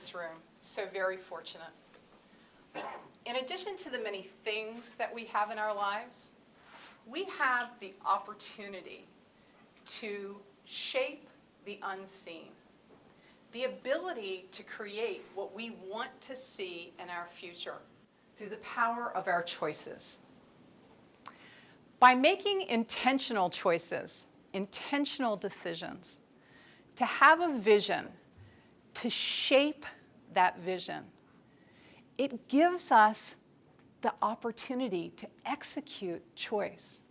this room, so very fortunate. In addition to the many things that we have in our lives, we have the opportunity to shape the unseen, the ability to create what we want to see in our future through the power of our choices. By making intentional choices, intentional decisions, to have a vision, to shape that vision, it gives us the opportunity to execute choice.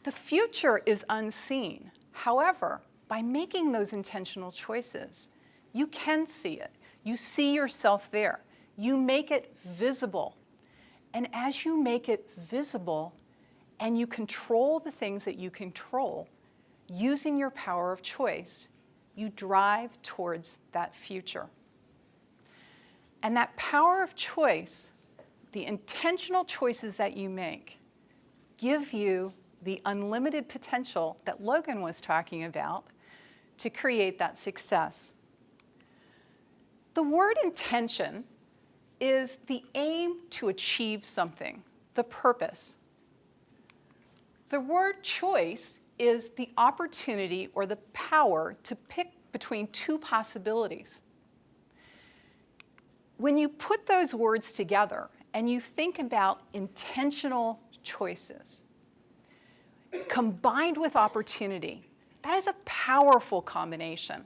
The future is unseen. However, by making those intentional choices, you can see it. You see yourself there. You make it visible. And as you make it visible and you control the things that you control, using your power of choice, you drive towards that future. And that power of choice, the intentional choices that you make, give you the unlimited potential that Logan was talking about to create that success. The word intention is the aim to achieve something, the purpose. The word choice is the opportunity or the power to pick between two possibilities. When you put those words together and you think about intentional choices, combined with opportunity, that is a powerful combination.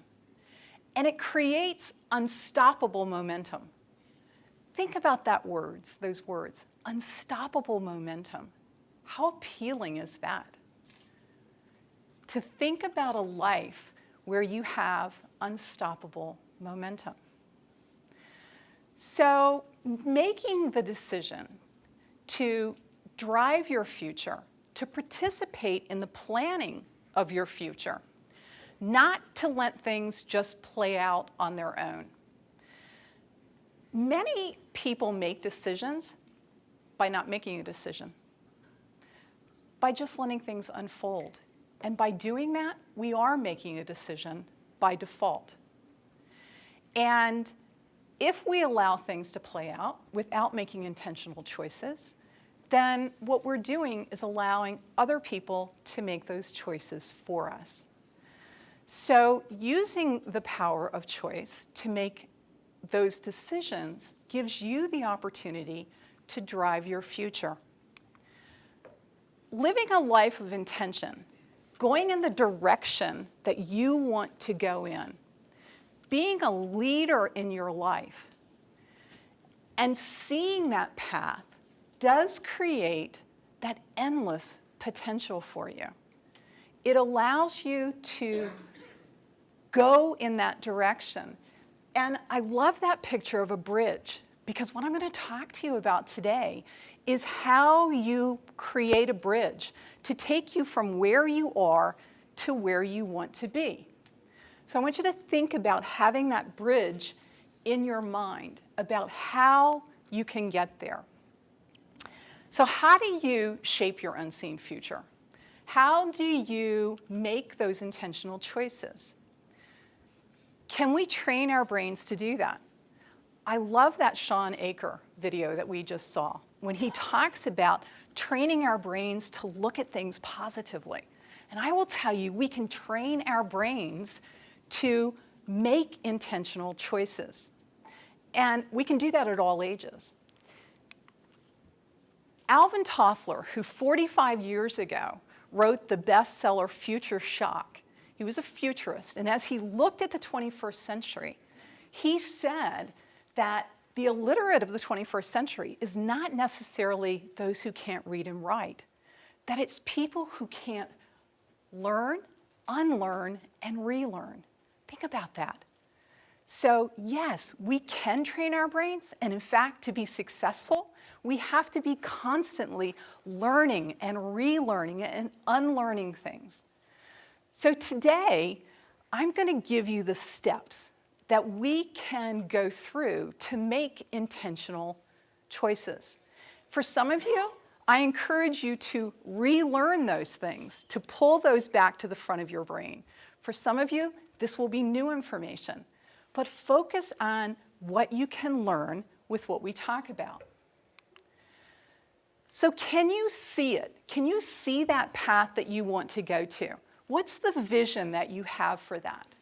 And it creates unstoppable momentum. Think about those words, unstoppable momentum. How appealing is that? To think about a life where you have unstoppable momentum. So making the decision to drive your future, to participate in the planning of your future, not to let things just play out on their own. Many people make decisions by not making a decision, by just letting things unfold. And by doing that, we are making a decision by default. And if we allow things to play out without making intentional choices, then what we're doing is allowing other people to make those choices for us. So using the power of choice to make those decisions gives you the opportunity to drive your future. Living a life of intention, going in the direction that you want to go in, being a leader in your life, and seeing that path does create that endless potential for you. It allows you to go in that direction. And I love that picture of a bridge, because what I'm going to talk to you about today is how you create a bridge to take you from where you are to where you want to be. So I want you to think about having that bridge in your mind about how you can get there. So how do you shape your unseen future? How do you make those intentional choices? Can we train our brains to do that? I love that Sean Aker video that we just saw when he talks about training our brains to look at things positively. And I will tell you, we can train our brains to make intentional choices. And we can do that at all ages. Alvin Toffler, who 45 years ago wrote the bestseller Future Shock, he was a futurist, and as he looked at the 21st century, he said that the illiterate of the 21st century is not necessarily those who can't read and write, that it's people who can't learn, unlearn, and relearn. Think about that. So yes, we can train our brains, and in fact, to be successful, we have to be constantly learning and relearning and unlearning things. So today, I'm going to give you the steps that we can go through to make intentional choices. For some of you, I encourage you to relearn those things, to pull those back to the front of your brain. For some of you, this will be new information. but focus on what you can learn with what we talk about. So can you see it? Can you see that path that you want to go to? What's the vision that you have for that?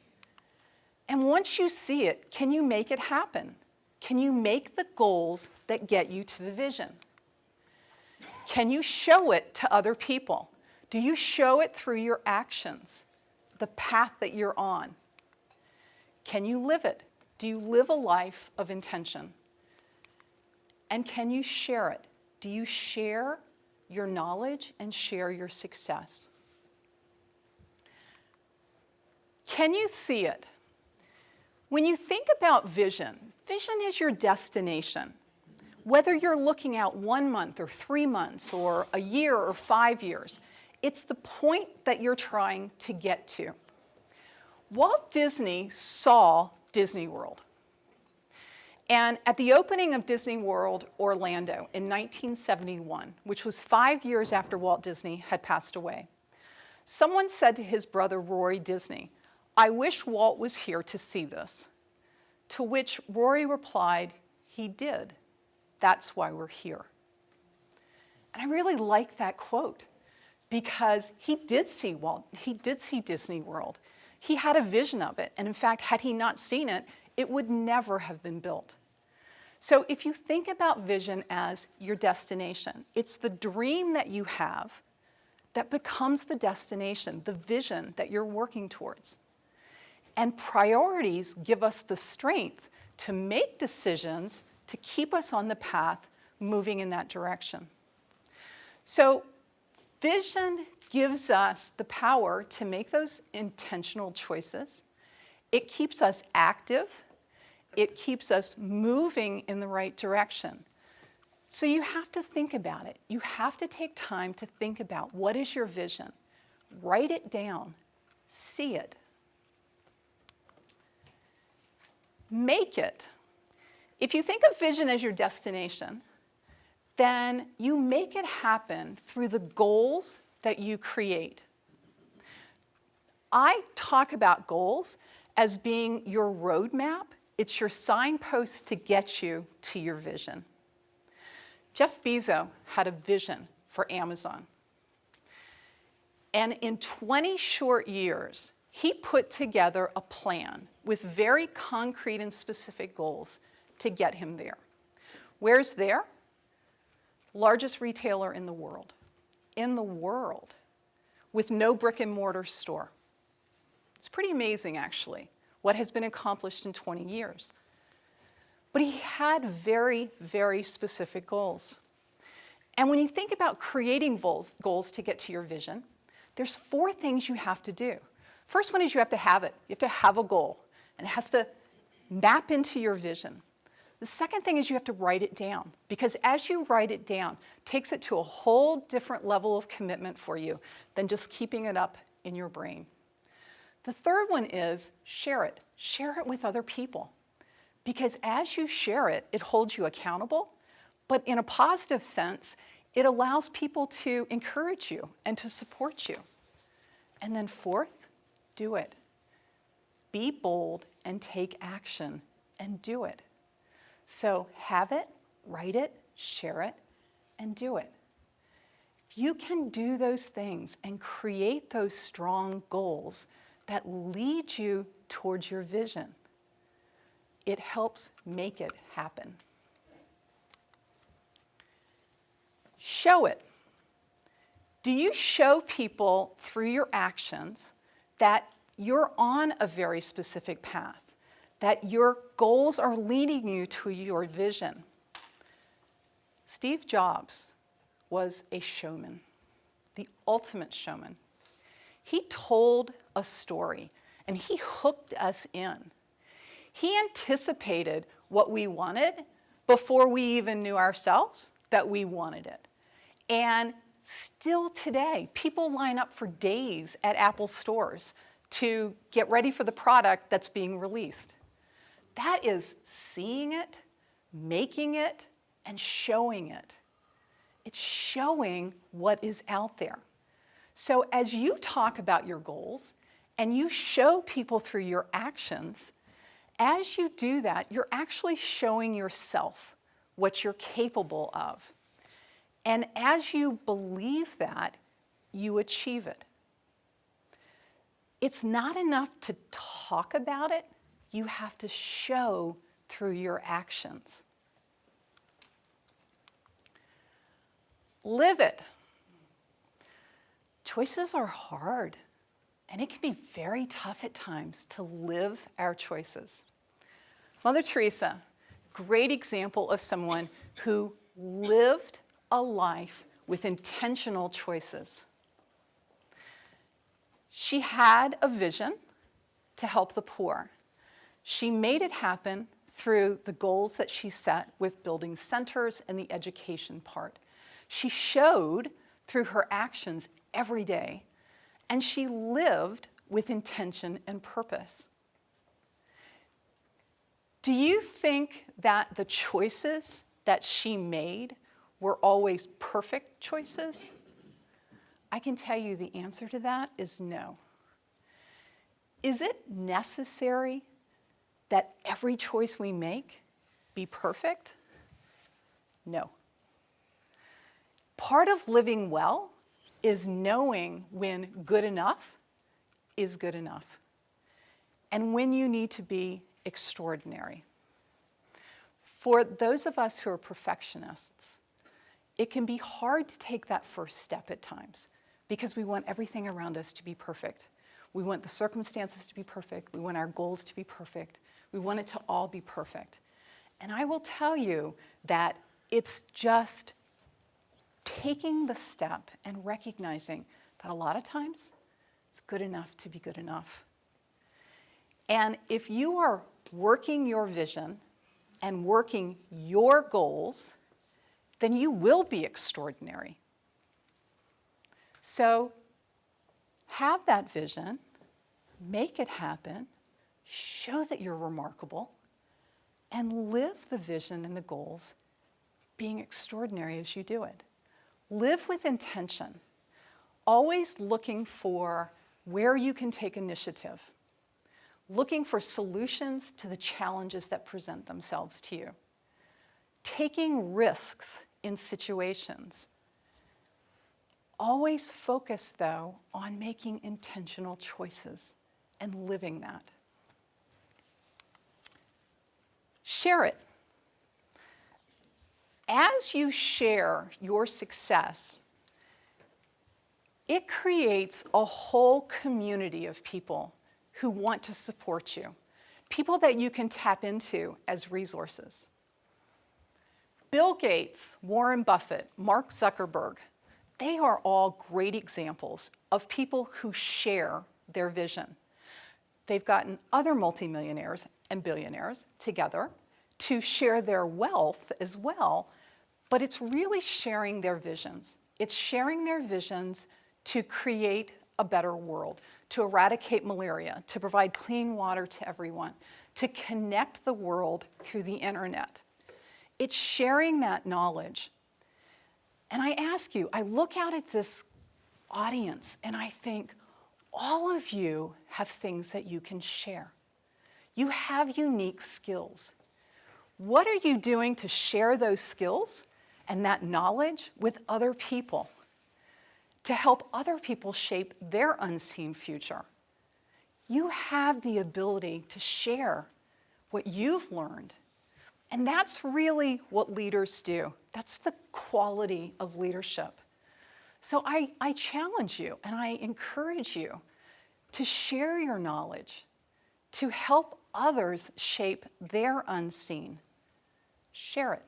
And once you see it, can you make it happen? Can you make the goals that get you to the vision? Can you show it to other people? Do you show it through your actions, the path that you're on? Can you live it? Do you live a life of intention? And can you share it? Do you share your knowledge and share your success? Can you see it? When you think about vision, vision is your destination. Whether you're looking out 1 month or 3 months or a year or 5 years, it's the point that you're trying to get to. Walt Disney saw Disney World. And at the opening of Disney World Orlando in 1971, which was 5 years after Walt Disney had passed away, someone said to his brother Roy Disney, "I wish Walt was here to see this." To which Rory replied, "He did. That's why we're here." And I really like that quote because he did see Disney World. He had a vision of it. And in fact, had he not seen it, it would never have been built. So if you think about vision as your destination, it's the dream that you have that becomes the destination, the vision that you're working towards. And priorities give us the strength to make decisions to keep us on the path moving in that direction. So vision gives us the power to make those intentional choices. It keeps us active. It keeps us moving in the right direction. So you have to think about it. You have to take time to think about what is your vision. Write it down. See it. Make it. If you think of vision as your destination, then you make it happen through the goals that you create. I talk about goals as being your roadmap. It's your signpost to get you to your vision. Jeff Bezos had a vision for Amazon. And in 20 short years, he put together a plan with very concrete and specific goals to get him there. Where's there? Largest retailer in the world. In the world, with no brick and mortar store. It's pretty amazing, actually, what has been accomplished in 20 years. But he had very, very specific goals. And when you think about creating goals to get to your vision, there's 4 things you have to do. First one is you have to have it. You have to have a goal, and it has to map into your vision. The second thing is you have to write it down, because as you write it down, it takes it to a whole different level of commitment for you than just keeping it up in your brain. The third one is share it. Share it with other people, because as you share it, it holds you accountable, but in a positive sense, it allows people to encourage you and to support you. And then fourth, do it. Be bold and take action and do it. So have it, write it, share it, and do it. If you can do those things and create those strong goals that lead you towards your vision, it helps make it happen. Show it. Do you show people through your actions that you're on a very specific path, that your goals are leading you to your vision? Steve Jobs was a showman, the ultimate showman. He told a story, and he hooked us in. He anticipated what we wanted before we even knew ourselves that we wanted it. And still today, people line up for days at Apple stores to get ready for the product that's being released. That is seeing it, making it, and showing it. It's showing what is out there. So as you talk about your goals and you show people through your actions, as you do that, you're actually showing yourself what you're capable of. And as you believe that, you achieve it. It's not enough to talk about it, you have to show through your actions. Live it. Choices are hard, and it can be very tough at times to live our choices. Mother Teresa, great example of someone who lived a life with intentional choices. She had a vision to help the poor. She made it happen through the goals that she set with building centers and the education part. She showed through her actions every day, and she lived with intention and purpose. Do you think that the choices that she made were always perfect choices? I can tell you the answer to that is no. Is it necessary that every choice we make be perfect? No. Part of living well is knowing when good enough is good enough, and when you need to be extraordinary. For those of us who are perfectionists, it can be hard to take that first step at times because we want everything around us to be perfect. We want the circumstances to be perfect. We want our goals to be perfect. We want it to all be perfect. And I will tell you that it's just taking the step and recognizing that a lot of times it's good enough to be good enough. And if you are working your vision and working your goals, then you will be extraordinary. So have that vision, make it happen, show that you're remarkable, and live the vision and the goals being extraordinary as you do it. Live with intention, always looking for where you can take initiative, looking for solutions to the challenges that present themselves to you, taking risks in situations. Always focus, though, on making intentional choices and living that. Share it. As you share your success, it creates a whole community of people who want to support you, people that you can tap into as resources. Bill Gates, Warren Buffett, Mark Zuckerberg, they are all great examples of people who share their vision. They've gotten other multimillionaires and billionaires together to share their wealth as well, but it's really sharing their visions. It's sharing their visions to create a better world, to eradicate malaria, to provide clean water to everyone, to connect the world through the internet. It's sharing that knowledge. And I ask you, I look out at this audience and I think, all of you have things that you can share. You have unique skills. What are you doing to share those skills and that knowledge with other people to help other people shape their unseen future? You have the ability to share what you've learned. And that's really what leaders do. That's the quality of leadership. So I challenge you and I encourage you to share your knowledge, to help others shape their unseen. Share it.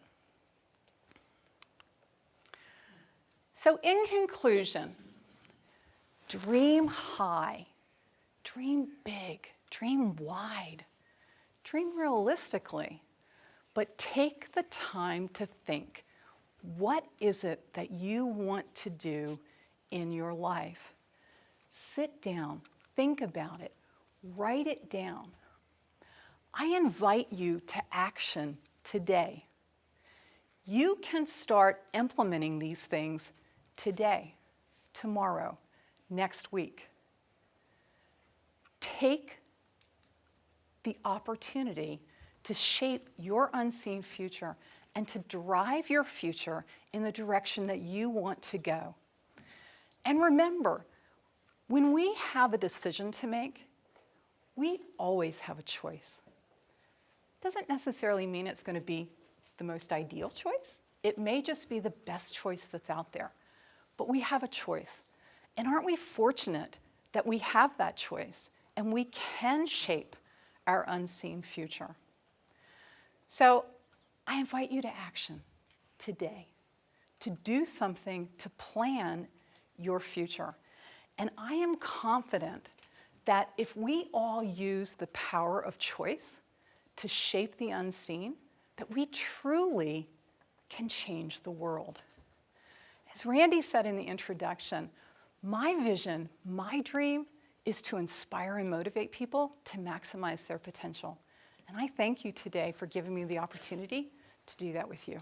So in conclusion, dream high, dream big, dream wide, dream realistically, but take the time to think, what is it that you want to do in your life? Sit down, think about it, write it down. I invite you to action today. You can start implementing these things today, tomorrow, next week. Take the opportunity to shape your unseen future and to drive your future in the direction that you want to go. And remember, when we have a decision to make, we always have a choice. Doesn't necessarily mean it's going to be the most ideal choice. It may just be the best choice that's out there. But we have a choice. And aren't we fortunate that we have that choice and we can shape our unseen future? So I invite you to action today, to do something to plan your future. And I am confident that if we all use the power of choice to shape the unseen, that we truly can change the world. As Randy said in the introduction, my vision, my dream is to inspire and motivate people to maximize their potential. And I thank you today for giving me the opportunity to do that with you.